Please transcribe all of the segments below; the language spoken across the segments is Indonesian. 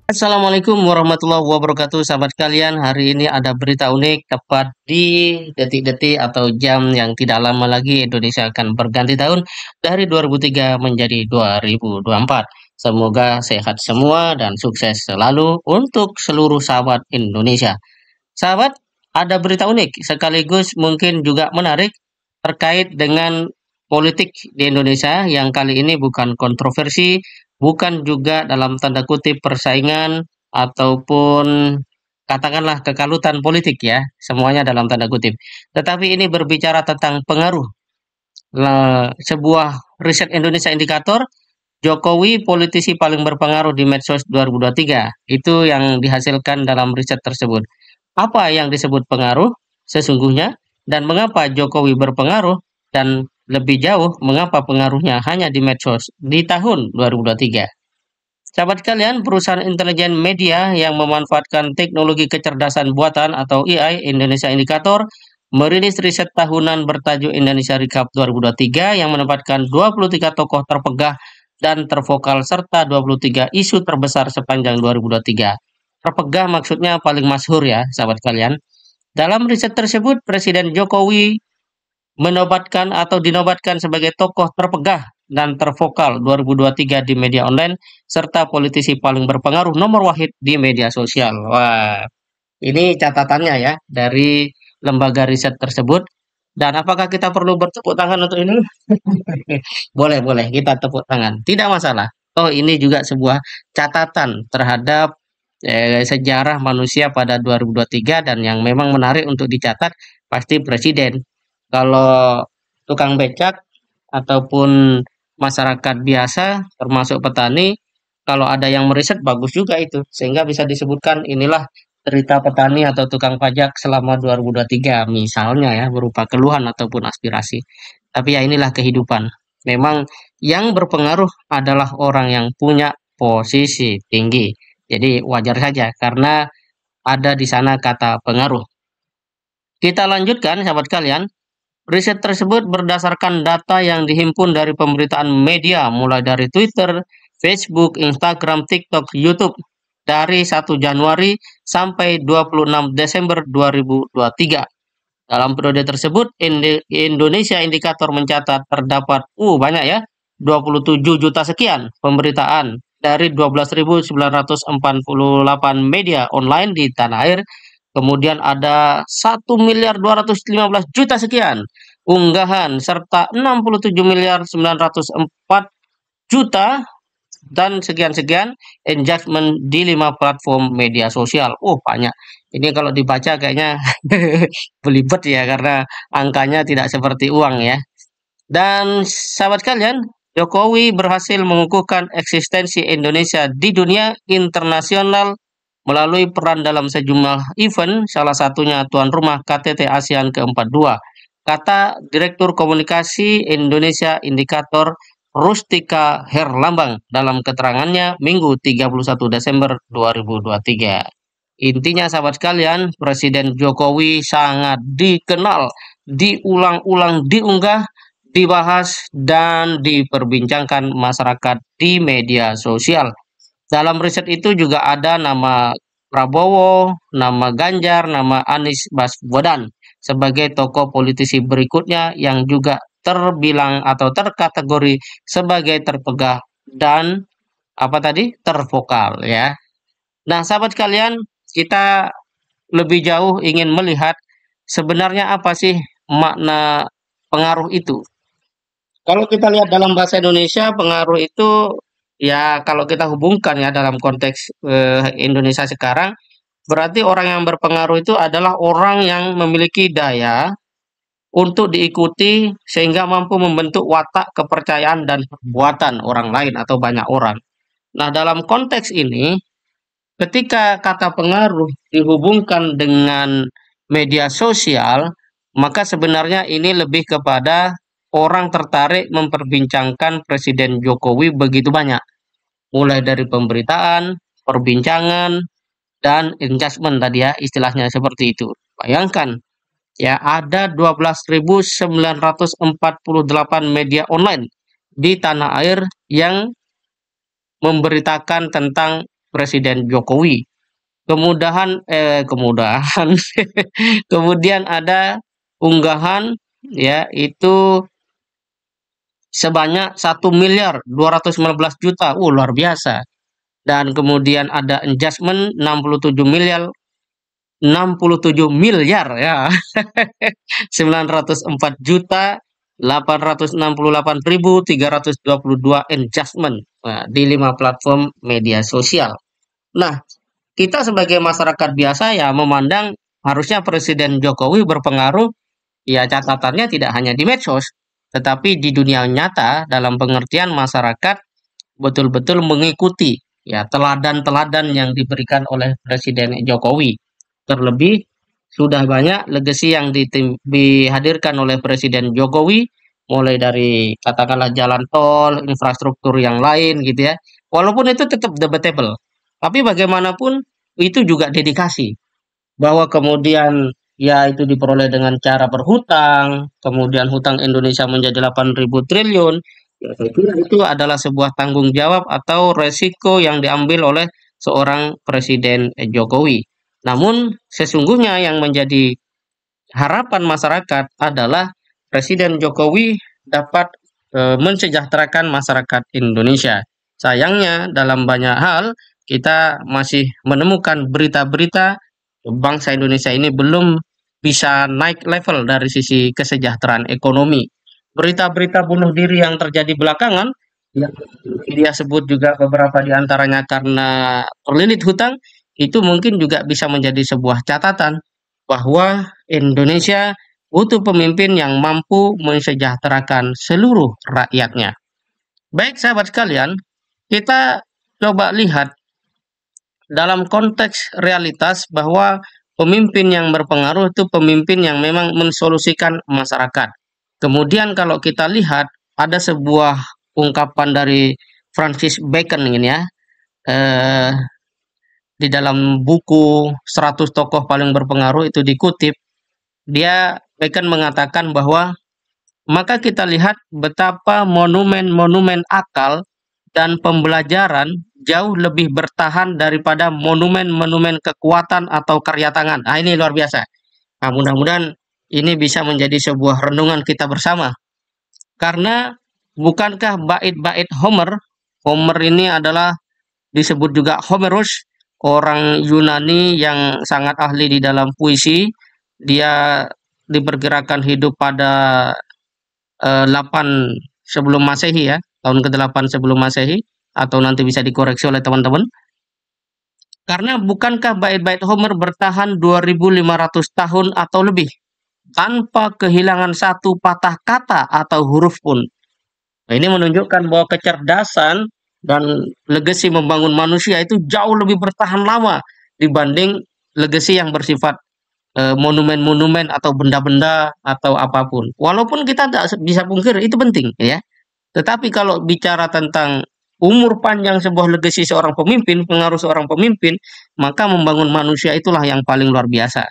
Assalamualaikum warahmatullahi wabarakatuh, sahabat kalian. Hari ini ada berita unik tepat di detik-detik atau jam yang tidak lama lagi Indonesia akan berganti tahun dari 2003 menjadi 2024. Semoga sehat semua dan sukses selalu untuk seluruh sahabat Indonesia. Sahabat, ada berita unik sekaligus mungkin juga menarik terkait dengan politik di Indonesia yang kali ini bukan kontroversi, bukan juga dalam tanda kutip persaingan ataupun katakanlah kekalutan politik ya, semuanya dalam tanda kutip. Tetapi ini berbicara tentang pengaruh. Sebuah riset Indonesia Indikator Jokowi politisi paling berpengaruh di medsos 2023. Itu yang dihasilkan dalam riset tersebut. Apa yang disebut pengaruh sesungguhnya dan mengapa Jokowi berpengaruh dan lebih jauh mengapa pengaruhnya hanya di medsos di tahun 2023. Sahabat kalian, perusahaan intelijen media yang memanfaatkan teknologi kecerdasan buatan atau AI Indonesia Indikator merilis riset tahunan bertajuk Indonesia Recap 2023 yang menempatkan 23 tokoh terpegah dan tervokal serta 23 isu terbesar sepanjang 2023. Terpegah maksudnya paling masyhur ya, sahabat kalian. Dalam riset tersebut, Presiden Jokowi menobatkan atau dinobatkan sebagai tokoh terpegah dan tervokal 2023 di media online serta politisi paling berpengaruh nomor wahid di media sosial. Wah, ini catatannya ya dari lembaga riset tersebut. Dan apakah kita perlu bertepuk tangan untuk ini? Boleh, boleh kita tepuk tangan. Tidak masalah. Oh, ini juga sebuah catatan terhadap sejarah manusia pada 2023 dan yang memang menarik untuk dicatat pasti presiden. Kalau tukang becak ataupun masyarakat biasa termasuk petani, kalau ada yang meriset bagus juga itu sehingga bisa disebutkan inilah cerita petani atau tukang pajak selama 2023 misalnya ya berupa keluhan ataupun aspirasi. Tapi ya inilah kehidupan. Memang yang berpengaruh adalah orang yang punya posisi tinggi. Jadi wajar saja karena ada di sana kata pengaruh. Kita lanjutkan sahabat kalian. Riset tersebut berdasarkan data yang dihimpun dari pemberitaan media mulai dari Twitter, Facebook, Instagram, TikTok, YouTube dari 1 Januari sampai 26 Desember 2023. Dalam periode tersebut, Indonesia Indikator mencatat terdapat banyak ya, 27 juta sekian pemberitaan dari 12.948 media online di tanah air. Kemudian ada 1.215.000.000 sekian unggahan serta 67.904.000.000 dan sekian-sekian engagement di 5 platform media sosial. Banyak. Ini kalau dibaca kayaknya belibet ya karena angkanya tidak seperti uang ya. Dan sahabat kalian, Jokowi berhasil mengukuhkan eksistensi Indonesia di dunia internasional melalui peran dalam sejumlah event, salah satunya tuan rumah KTT ASEAN ke-42. Kata Direktur Komunikasi Indonesia Indikator Rustika Herlambang dalam keterangannya Minggu 31 Desember 2023. Intinya sahabat sekalian, Presiden Jokowi sangat dikenal, diulang-ulang diunggah, dibahas, dan diperbincangkan masyarakat di media sosial. Dalam riset itu juga ada nama Prabowo, nama Ganjar, nama Anies Baswedan sebagai tokoh politisi berikutnya yang juga terbilang atau terkategori sebagai terpegah dan apa tadi tervokal ya. Nah, sahabat kalian, kita lebih jauh ingin melihat sebenarnya apa sih makna pengaruh itu. Kalau kita lihat dalam bahasa Indonesia, pengaruh itu ya kalau kita hubungkan ya dalam konteks Indonesia sekarang, berarti orang yang berpengaruh itu adalah orang yang memiliki daya untuk diikuti sehingga mampu membentuk watak kepercayaan dan perbuatan orang lain atau banyak orang. Nah, dalam konteks ini, ketika kata pengaruh dihubungkan dengan media sosial, maka sebenarnya ini lebih kepada orang tertarik memperbincangkan Presiden Jokowi begitu banyak. Mulai dari pemberitaan, perbincangan, dan engagement tadi ya istilahnya seperti itu. Bayangkan ya ada 12.948 media online di tanah air yang memberitakan tentang Presiden Jokowi. Kemudahan kemudian ada unggahan ya itu sebanyak 1.215.000.000. Luar biasa. Dan kemudian ada adjustment 67 miliar ya. 904.868.322 adjustment, nah, di 5 platform media sosial. Nah, kita sebagai masyarakat biasa ya memandang harusnya Presiden Jokowi berpengaruh, ya catatannya tidak hanya di medsos, tetapi di dunia nyata dalam pengertian masyarakat betul-betul mengikuti ya teladan-teladan yang diberikan oleh Presiden Jokowi. Terlebih sudah banyak legasi yang dihadirkan oleh Presiden Jokowi, mulai dari katakanlah jalan tol, infrastruktur yang lain gitu ya. Walaupun itu tetap debatable, tapi bagaimanapun itu juga dedikasi. Bahwa kemudian ya itu diperoleh dengan cara berhutang, kemudian hutang Indonesia menjadi 8.000 triliun, ya saya kira itu adalah sebuah tanggung jawab atau resiko yang diambil oleh seorang Presiden Jokowi. Namun sesungguhnya yang menjadi harapan masyarakat adalah Presiden Jokowi dapat mensejahterakan masyarakat Indonesia. Sayangnya dalam banyak hal kita masih menemukan berita-berita bangsa Indonesia ini belum bisa naik level dari sisi kesejahteraan ekonomi. Berita-berita bunuh diri yang terjadi belakangan, yang dia sebut juga beberapa di antaranya karena terlilit hutang, itu mungkin juga bisa menjadi sebuah catatan bahwa Indonesia butuh pemimpin yang mampu mensejahterakan seluruh rakyatnya. Baik sahabat sekalian, kita coba lihat dalam konteks realitas bahwa pemimpin yang berpengaruh itu pemimpin yang memang mensolusikan masyarakat. Kemudian kalau kita lihat ada sebuah ungkapan dari Francis Bacon ini ya, di dalam buku 100 tokoh paling berpengaruh itu dikutip, Bacon mengatakan bahwa maka kita lihat betapa monumen-monumen akal dan pembelajaran jauh lebih bertahan daripada monumen-monumen kekuatan atau karya tangan. Nah, ini luar biasa. Nah, mudah-mudahan ini bisa menjadi sebuah renungan kita bersama. Karena bukankah bait-bait Homer, Homer ini adalah disebut juga Homerus, orang Yunani yang sangat ahli di dalam puisi. Dia diperkirakan hidup pada 8 sebelum Masehi ya, tahun ke-8 sebelum Masehi, atau nanti bisa dikoreksi oleh teman-teman. Karena bukankah bait-bait Homer bertahan 2.500 tahun atau lebih tanpa kehilangan satu patah kata atau huruf pun. Nah, ini menunjukkan bahwa kecerdasan dan legasi membangun manusia itu jauh lebih bertahan lama dibanding legasi yang bersifat monumen-monumen atau benda-benda atau apapun. Walaupun kita tidak bisa pungkir itu penting ya. Tetapi kalau bicara tentang umur panjang sebuah legasi seorang pemimpin, pengaruh seorang pemimpin, maka membangun manusia itulah yang paling luar biasa.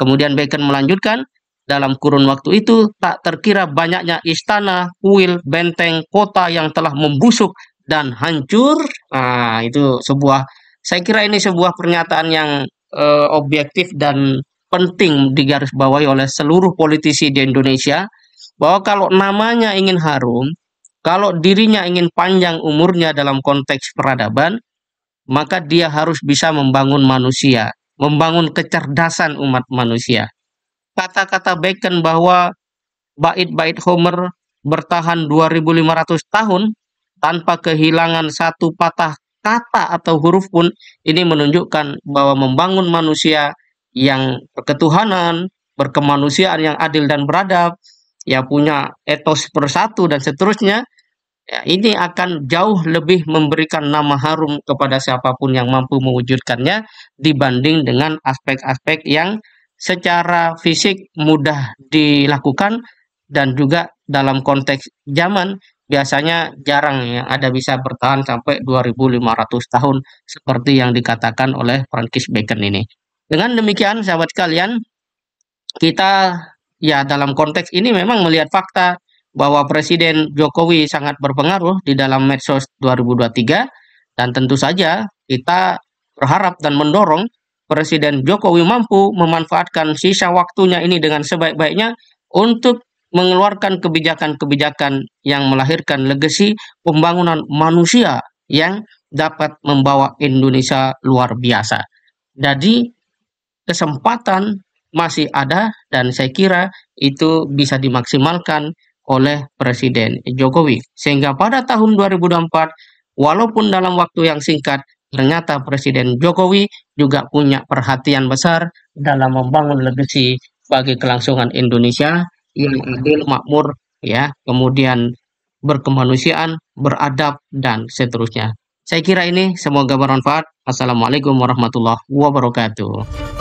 Kemudian Bacon melanjutkan, dalam kurun waktu itu tak terkira banyaknya istana, kuil, benteng, kota yang telah membusuk dan hancur. Nah, itu saya kira ini sebuah pernyataan yang objektif dan penting digarisbawahi oleh seluruh politisi di Indonesia, bahwa kalau namanya ingin harum, kalau dirinya ingin panjang umurnya dalam konteks peradaban, maka dia harus bisa membangun manusia, membangun kecerdasan umat manusia. Kata-kata Bacon bahwa bait-bait Homer bertahan 2.500 tahun tanpa kehilangan satu patah kata atau huruf pun, ini menunjukkan bahwa membangun manusia yang berketuhanan, berkemanusiaan yang adil dan beradab, ya punya etos bersatu dan seterusnya, ya, ini akan jauh lebih memberikan nama harum kepada siapapun yang mampu mewujudkannya dibanding dengan aspek-aspek yang secara fisik mudah dilakukan dan juga dalam konteks zaman biasanya jarang yang ada bisa bertahan sampai 2.500 tahun seperti yang dikatakan oleh Francis Bacon ini. Dengan demikian sahabat sekalian, kita ya dalam konteks ini memang melihat fakta bahwa Presiden Jokowi sangat berpengaruh di dalam medsos 2023, dan tentu saja kita berharap dan mendorong Presiden Jokowi mampu memanfaatkan sisa waktunya ini dengan sebaik-baiknya untuk mengeluarkan kebijakan-kebijakan yang melahirkan legasi pembangunan manusia yang dapat membawa Indonesia luar biasa. Jadi kesempatan masih ada dan saya kira itu bisa dimaksimalkan oleh Presiden Jokowi. Sehingga pada tahun 2024, walaupun dalam waktu yang singkat, ternyata Presiden Jokowi juga punya perhatian besar dalam membangun legasi bagi kelangsungan Indonesia yang adil, makmur, ya, kemudian berkemanusiaan, beradab, dan seterusnya. Saya kira ini semoga bermanfaat. Assalamualaikum warahmatullahi wabarakatuh.